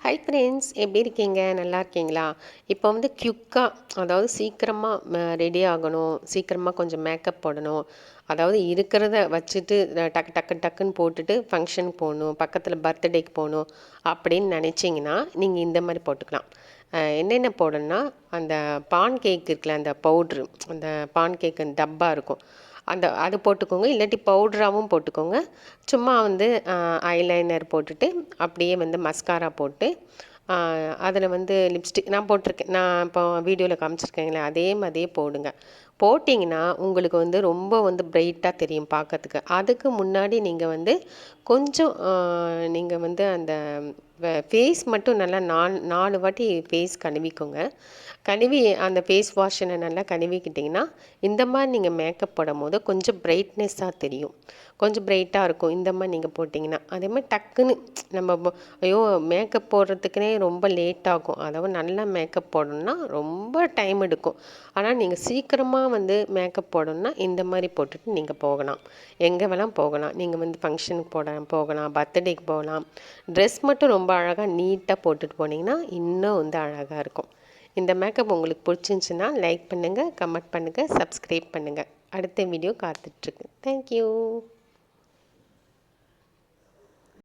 Hi friends, எப்படி இருக்கீங்க? நல்லா இருக்கீங்களா? இப்போ வந்து குயிக்காக, அதாவது சீக்கிரமாக ரெடி ஆகணும், சீக்கிரமாக கொஞ்சம் மேக்கப் போடணும், அதாவது இருக்கிறத வச்சுட்டு டக்கு டக்கு டக்குன்னு போட்டுட்டு ஃபங்க்ஷனுக்கு போகணும், பக்கத்தில் பர்த்டேக்கு போகணும் அப்படின்னு நினச்சிங்கன்னா நீங்கள் இந்த மாதிரி போட்டுக்கலாம். என்னென்ன போடணும்னா, அந்த பான் கேக் இருக்குல்ல, அந்த பவுட்ரு, அந்த பான் கேக் டப்பா இருக்கும், அது போட்டுக்கோங்க. இல்லாட்டி பவுட்ராகவும் போட்டுக்கோங்க. சும்மா வந்து ஐலைனர் போட்டுட்டு அப்படியே வந்து மஸ்காரா போட்டு அதில் வந்து லிப்ஸ்டிக் நான் போட்டிருக்கேன். நான் இப்போ வீடியோவில் காமிச்சிருக்கேங்களே அதே மாதிரியே போடுங்க. போட்டிங்கன்னா உங்களுக்கு வந்து ரொம்ப வந்து பிரைட்டாக தெரியும் பார்க்கறதுக்கு. அதுக்கு முன்னாடி நீங்கள் வந்து கொஞ்சம் நீங்கள் வந்து அந்த ஃபேஸ் மட்டும் நல்லா 4 வாட்டி ஃபேஸ் கழுவிக்கோங்க. கழுவி அந்த ஃபேஸ் வாஷனை நல்லா கழுவிக்கிட்டிங்கன்னா இந்த மாதிரி நீங்கள் மேக்கப் போடும்போது கொஞ்சம் பிரைட்னஸ்ஸாக தெரியும், கொஞ்சம் பிரைட்டாக இருக்கும். இந்த மாதிரி நீங்கள் போட்டிங்கன்னா அதே மாதிரி டக்குன்னு நம்ம ஐயோ மேக்கப் போடுறதுக்குனே ரொம்ப லேட் ஆகும். அதாவது நல்லா மேக்கப் போடணும்னா ரொம்ப டைம் எடுக்கும். ஆனால் நீங்கள் சீக்கிரமாக வந்து மேக்கப் போடணும்னா இந்த மாதிரி போட்டுட்டு நீங்கள் போகலாம், எங்கே வேணால் போகலாம். நீங்கள் வந்து ஃபங்க்ஷனுக்கு போகலாம், பர்த்டேக்கு போகலாம். ட்ரெஸ் மட்டும் ரொம்ப அழகாக நீட்டாக போட்டுட்டு போனீங்கன்னா இன்னும் வந்து அழகாக இருக்கும். இந்த மேக்கப் உங்களுக்கு பிடிச்சிருந்துச்சின்னா லைக் பண்ணுங்கள், கமெண்ட் பண்ணுங்கள், சப்ஸ்கிரைப் பண்ணுங்கள். அடுத்த வீடியோ காத்துட்ருக்கு. தேங்க்யூ.